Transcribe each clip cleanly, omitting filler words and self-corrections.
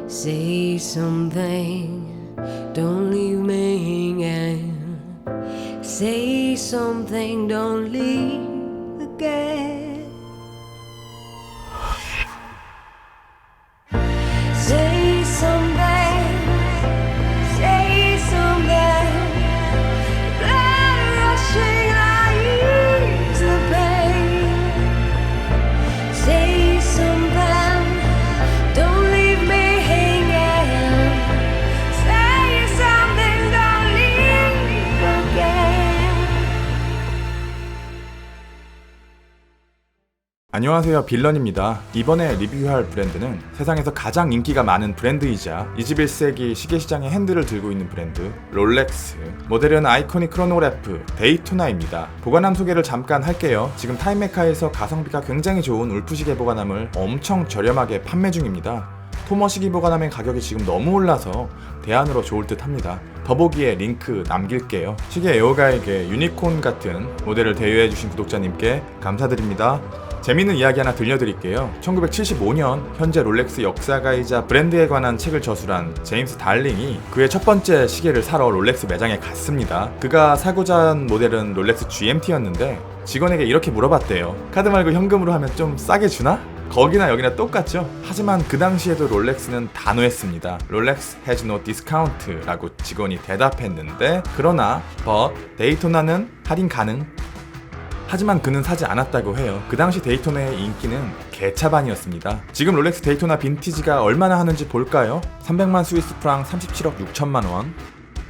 Say something, don't leave me hanging. Say something, don't leave again. Say something, say something. Blood rushing, I ease the pain. Say something, don't leave me hanging. Say something, don't leave again. 안녕하세요, 빌런입니다. 이번에 리뷰할 브랜드는 세상에서 가장 인기가 많은 브랜드이자 21세기 시계시장의 핸들을 들고 있는 브랜드 롤렉스, 모델은 아이코닉 크로노그래프 데이토나입니다. 보관함 소개를 잠깐 할게요. 지금 타임메카에서 가성비가 굉장히 좋은 울프 시계 보관함을 엄청 저렴하게 판매 중입니다. 토머 시계 보관함의 가격이 지금 너무 올라서 대안으로 좋을 듯 합니다. 더보기에 링크 남길게요. 시계 애호가에게 유니콘 같은 모델을 대여해주신 구독자님께 감사드립니다. 재밌는 이야기 하나 들려드릴게요. 1975년 현재 롤렉스 역사가이자 브랜드에 관한 책을 저술한 제임스 달링이 그의 첫 번째 시계를 사러 롤렉스 매장에 갔습니다. 그가 사고자 한 모델은 롤렉스 GMT였는데 직원에게 이렇게 물어봤대요. 카드 말고 현금으로 하면 좀 싸게 주나? 거기나 여기나 똑같죠? 하지만 그 당시에도 롤렉스는 단호했습니다. 롤렉스 has no discount 라고 직원이 대답했는데 그러나 데이토나는 할인 가능. 하지만 그는 사지 않았다고 해요. 그 당시 데이토나의 인기는 개차반이었습니다. 지금 롤렉스 데이토나 빈티지가 얼마나 하는지 볼까요? 300만 스위스 프랑 37억 6천만 원,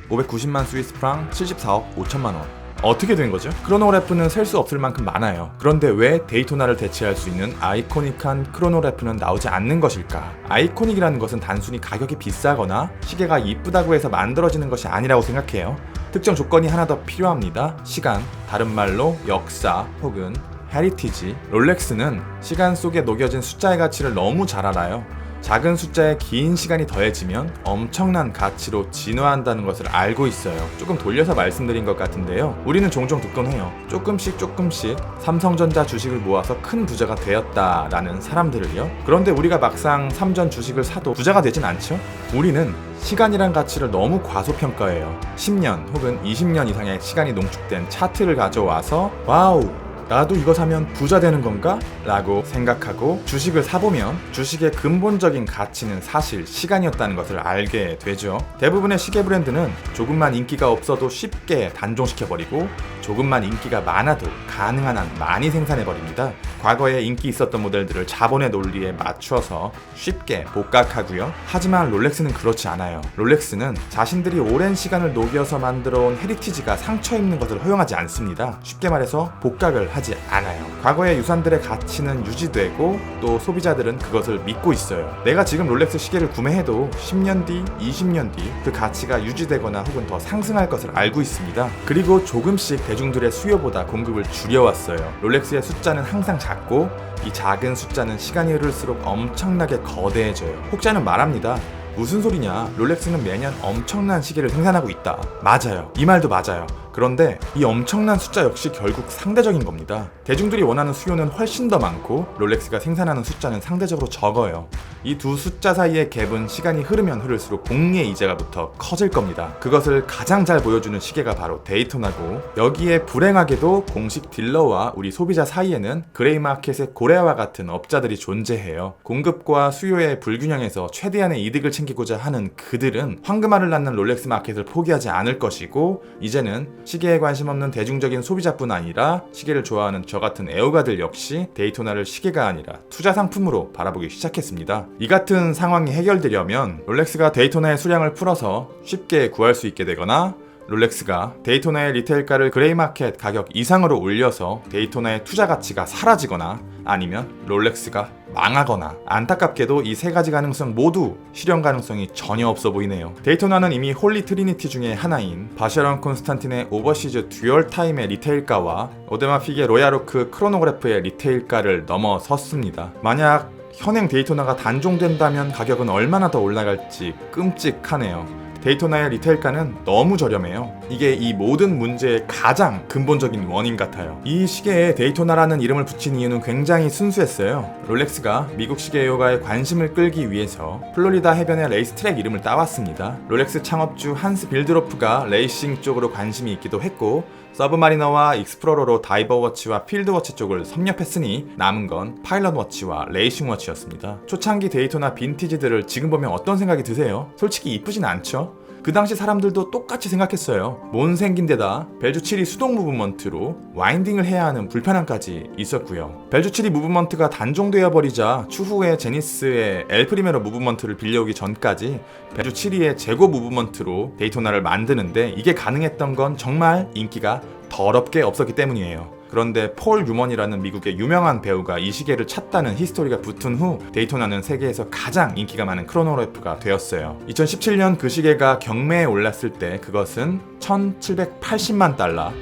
590만 스위스 프랑 74억 5천만 원. 어떻게 된 거죠? 크로노그래프는 셀 수 없을 만큼 많아요. 그런데 왜 데이토나를 대체할 수 있는 아이코닉한 크로노그래프는 나오지 않는 것일까? 아이코닉이라는 것은 단순히 가격이 비싸거나 시계가 이쁘다고 해서 만들어지는 것이 아니라고 생각해요. 특정 조건이 하나 더 필요합니다. 시간, 다른 말로 역사 혹은 헤리티지. 롤렉스는 시간 속에 녹여진 숫자의 가치를 너무 잘 알아요. 작은 숫자에 긴 시간이 더해지면 엄청난 가치로 진화한다는 것을 알고 있어요. 조금 돌려서 말씀드린 것 같은데요. 우리는 종종 듣곤 해요. 조금씩 삼성전자 주식을 모아서 큰 부자가 되었다라는 사람들을요. 그런데 우리가 막상 삼전 주식을 사도 부자가 되진 않죠? 우리는 시간이란 가치를 너무 과소평가해요. 10년 혹은 20년 이상의 시간이 농축된 차트를 가져와서 와우! 나도 이거 사면 부자 되는 건가? 라고 생각하고 주식을 사보면 주식의 근본적인 가치는 사실 시간이었다는 것을 알게 되죠. 대부분의 시계 브랜드는 조금만 인기가 없어도 쉽게 단종시켜버리고 조금만 인기가 많아도 가능한 한 많이 생산해버립니다. 과거에 인기 있었던 모델들을 자본의 논리에 맞춰서 쉽게 복각하고요. 하지만 롤렉스는 그렇지 않아요. 롤렉스는 자신들이 오랜 시간을 녹여서 만들어온 헤리티지가 상처 입는 것을 허용하지 않습니다. 쉽게 말해서 복각을 하지 않아요. 과거의 유산들의 가치는 유지되고 또 소비자들은 그것을 믿고 있어요. 내가 지금 롤렉스 시계를 구매해도 10년 뒤, 20년 뒤 그 가치가 유지되거나 혹은 더 상승할 것을 알고 있습니다. 그리고 조금씩 대중들의 수요보다 공급을 줄여왔어요. 롤렉스의 숫자는 항상 작고 이 작은 숫자는 시간이 흐를수록 엄청나게 거대해져요. 혹자는 말합니다. 무슨 소리냐? 롤렉스는 매년 엄청난 시계를 생산하고 있다. 맞아요. 이 말도 맞아요. 그런데 이 엄청난 숫자 역시 결국 상대적인 겁니다. 대중들이 원하는 수요는 훨씬 더 많고 롤렉스가 생산하는 숫자는 상대적으로 적어요. 이 두 숫자 사이의 갭은 시간이 흐르면 흐를수록 복리의 이자가 붙어 커질 겁니다. 그것을 가장 잘 보여주는 시계가 바로 데이토나고 여기에 불행하게도 공식 딜러와 우리 소비자 사이에는 그레이마켓의 고래와 같은 업자들이 존재해요. 공급과 수요의 불균형에서 최대한의 이득을 챙기고자 하는 그들은 황금알을 낳는 롤렉스 마켓을 포기하지 않을 것이고 이제는 시계에 관심 없는 대중적인 소비자뿐 아니라 시계를 좋아하는 저 같은 애호가들 역시 데이토나를 시계가 아니라 투자 상품으로 바라보기 시작했습니다. 이 같은 상황이 해결되려면 롤렉스가 데이토나의 수량을 풀어서 쉽게 구할 수 있게 되거나 롤렉스가 데이토나의 리테일가를 그레이마켓 가격 이상으로 올려서 데이토나의 투자 가치가 사라지거나 아니면 롤렉스가 망하거나 안타깝게도 이 세 가지 가능성 모두 실현 가능성이 전혀 없어 보이네요. 데이토나는 이미 홀리 트리니티 중에 하나인 바쉐론 콘스탄틴의 오버시즈 듀얼 타임의 리테일가와 오데마 피게 로얄오크 크로노그래프의 리테일가를 넘어섰습니다. 만약 현행 데이토나가 단종된다면 가격은 얼마나 더 올라갈지 끔찍하네요. 데이토나의 리테일가는 너무 저렴해요. 이게 이 모든 문제의 가장 근본적인 원인 같아요. 이 시계에 데이토나라는 이름을 붙인 이유는 굉장히 순수했어요. 롤렉스가 미국 시계 애호가의 관심을 끌기 위해서 플로리다 해변의 레이스트랙 이름을 따왔습니다. 롤렉스 창업주 한스 빌드로프가 레이싱 쪽으로 관심이 있기도 했고 서브마리너와 익스플로러로 다이버 워치와 필드 워치 쪽을 섭렵했으니 남은 건 파일럿 워치와 레이싱 워치였습니다. 초창기 데이토나 빈티지들을 지금 보면 어떤 생각이 드세요? 솔직히 이쁘진 않죠? 그 당시 사람들도 똑같이 생각했어요. 못생긴 데다 벨주 7이 수동 무브먼트로 와인딩을 해야 하는 불편함까지 있었고요. 벨주 7이 무브먼트가 단종되어 버리자 추후에 제니스의 엘 프리메로 무브먼트를 빌려오기 전까지 벨주 7이의 재고 무브먼트로 데이토나를 만드는데 이게 가능했던 건 정말 인기가 더럽게 없었기 때문이에요. 그런데 폴 유먼이라는 미국의 유명한 배우가 이 시계를 찾다는 히스토리가 붙은 후 데이토나는 세계에서 가장 인기가 많은 크로노그래프가 되었어요. 2017년 그 시계가 경매에 올랐을 때 그것은 1780만 달러,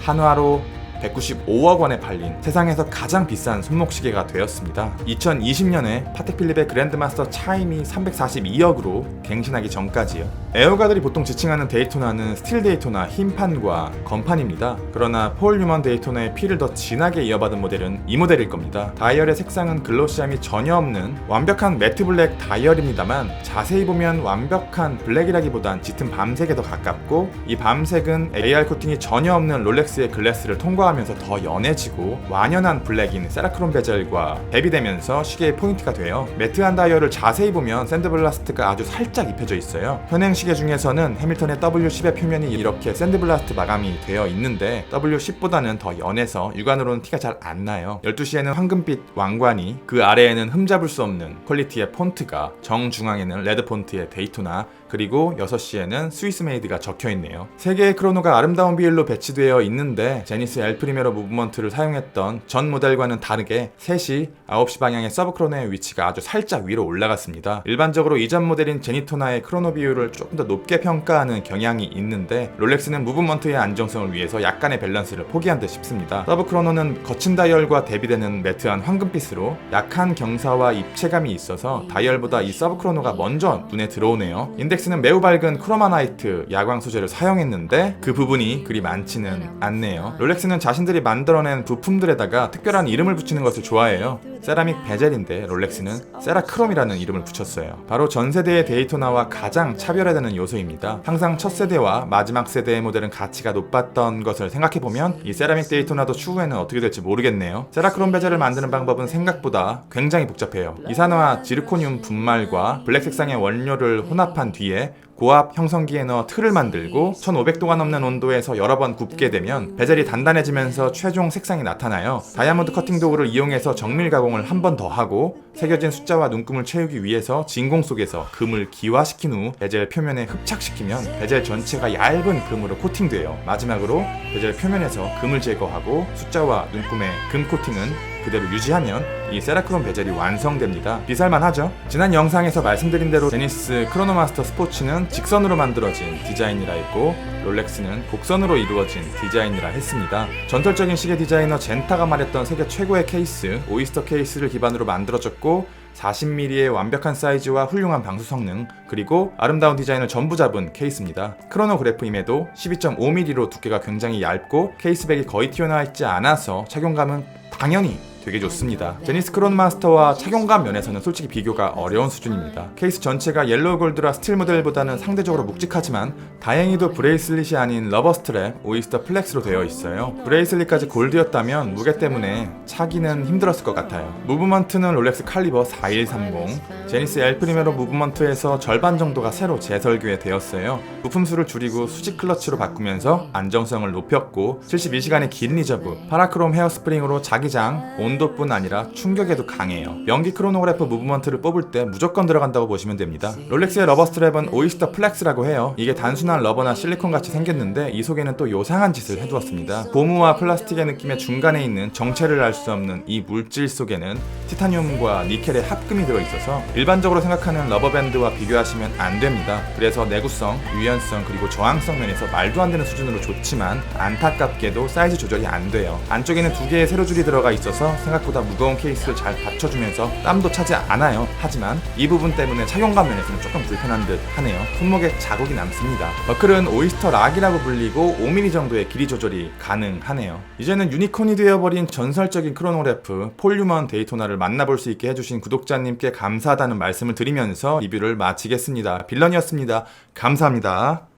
한화로 195억 원에 팔린 세상에서 가장 비싼 손목시계가 되었습니다. 2020년에 파텍 필립의 그랜드마스터 차임이 342억으로 갱신하기 전까지요. 애호가들이 보통 지칭하는 데이토나는 스틸 데이토나 흰판과 검판입니다. 그러나 폴 유먼 데이토나의 피를 더 진하게 이어받은 모델은 이 모델일 겁니다. 다이얼의 색상은 글로시함이 전혀 없는 완벽한 매트 블랙 다이얼입니다만 자세히 보면 완벽한 블랙이라기보단 짙은 밤색에 더 가깝고 이 밤색은 AR 코팅이 전혀 없는 롤렉스의 글래스를 통과하면서 더 연해지고 완연한 블랙인 세라크롬 베젤과 대비되면서 시계의 포인트가 돼요. 매트한 다이얼을 자세히 보면 샌드블라스트가 아주 살짝 입혀져 있어요. 현행 시계 중에서는 해밀턴의 W10의 표면이 이렇게 샌드블라스트 마감이 되어 있는데 W10보다는 더 연해서 육안으로는 티가 잘 안 나요. 12시에는 황금빛 왕관이, 그 아래에는 흠잡을 수 없는 퀄리티의 폰트가, 정중앙에는 레드 폰트의 데이토나, 그리고 6시에는 스위스 메이드가 적혀있네요. 3개의 크로노가 아름다운 비율로 배치되어 있는데 제니스 엘 프리메로 무브먼트를 사용했던 전 모델과는 다르게 3시, 9시 방향의 서브 크로노의 위치가 아주 살짝 위로 올라갔습니다. 일반적으로 이전 모델인 제니토나의 크로노 비율을 조금 더 높게 평가하는 경향이 있는데 롤렉스는 무브먼트의 안정성을 위해서 약간의 밸런스를 포기한 듯 싶습니다. 서브 크로노는 거친 다이얼과 대비되는 매트한 황금빛으로 약한 경사와 입체감이 있어서 다이얼보다 이 서브 크로노가 먼저 눈에 들어오네요. 인덱스는 매우 밝은 크로마나이트 야광 소재를 사용했는데 그 부분이 그리 많지는 않네요. 롤렉스는 자신들이 만들어낸 부품들에다가 특별한 이름을 붙이는 것을 좋아해요. 세라믹 베젤인데 롤렉스는 세라크롬이라는 이름을 붙였어요. 바로 전 세대의 데이토나와 가장 차별화되는 요소입니다. 항상 첫 세대와 마지막 세대의 모델은 가치가 높았던 것을 생각해보면 이 세라믹 데이토나도 추후에는 어떻게 될지 모르겠네요. 세라크롬 베젤을 만드는 방법은 생각보다 굉장히 복잡해요. 이산화와 지르코늄 분말과 블랙 색상의 원료를 혼합한 뒤에 고압 형성기에 넣어 틀을 만들고 1500도가 넘는 온도에서 여러 번 굽게 되면 베젤이 단단해지면서 최종 색상이 나타나요. 다이아몬드 커팅 도구를 이용해서 정밀 가공을 한 번 더 하고 새겨진 숫자와 눈금을 채우기 위해서 진공 속에서 금을 기화시킨 후 베젤 표면에 흡착시키면 베젤 전체가 얇은 금으로 코팅돼요. 마지막으로 베젤 표면에서 금을 제거하고 숫자와 눈금의 금 코팅은 그대로 유지하면 이 세라크롬 베젤이 완성됩니다. 비쌀만 하죠? 지난 영상에서 말씀드린 대로 제니스 크로노마스터 스포츠는 직선으로 만들어진 디자인이라 했고 롤렉스는 곡선으로 이루어진 디자인이라 했습니다. 전설적인 시계 디자이너 젠타가 말했던 세계 최고의 케이스, 오이스터 케이스를 기반으로 만들어졌고 40mm의 완벽한 사이즈와 훌륭한 방수 성능, 그리고 아름다운 디자인을 전부 잡은 케이스입니다. 크로노그래프임에도 12.5mm로 두께가 굉장히 얇고 케이스백이 거의 튀어나와 있지 않아서 착용감은 당연히 되게 좋습니다. 제니스 크로노마스터와 착용감 면에서는 솔직히 비교가 어려운 수준입니다. 케이스 전체가 옐로우 골드라 스틸 모델보다는 상대적으로 묵직하지만 다행히도 브레이슬릿이 아닌 러버 스트랩 오이스터 플렉스로 되어 있어요. 브레이슬릿까지 골드였다면 무게 때문에 차기는 힘들었을 것 같아요. 무브먼트는 롤렉스 칼리버 4130, 제니스 엘 프리메로 무브먼트에서 절반 정도가 새로 재설계 되었어요. 부품수를 줄이고 수직 클러치로 바꾸면서 안정성을 높였고 72시간의 긴 리저브, 파라크롬 헤어스프링으로 자기장, 온도뿐 아니라 충격에도 강해요. 명기 크로노그래프 무브먼트를 뽑을 때 무조건 들어간다고 보시면 됩니다. 롤렉스의 러버 스트랩은 오이스터 플렉스라고 해요. 이게 단순한 러버나 실리콘 같이 생겼는데 이 속에는 또 요상한 짓을 해두었습니다. 고무와 플라스틱의 느낌의 중간에 있는 정체를 알 수 없는 이 물질 속에는 티타늄과 니켈의 합금이 들어있어서 일반적으로 생각하는 러버밴드와 비교하시면 안 됩니다. 그래서 내구성, 유연성, 그리고 저항성 면에서 말도 안 되는 수준으로 좋지만 안타깝게도 사이즈 조절이 안 돼요. 안쪽에는 2개의 세로줄이 들어가 있어서 생각보다 무거운 케이스를 잘 받쳐주면서 땀도 차지 않아요. 하지만 이 부분 때문에 착용감 면에서는 조금 불편한 듯 하네요. 손목에 자국이 남습니다. 버클은 오이스터 락이라고 불리고 5mm 정도의 길이 조절이 가능하네요. 이제는 유니콘이 되어버린 전설적인 크로노그래프 폴 뉴먼 데이토나를 만나볼 수 있게 해주신 구독자님께 감사하다는 말씀을 드리면서 리뷰를 마치겠습니다. 빌런이었습니다. 감사합니다.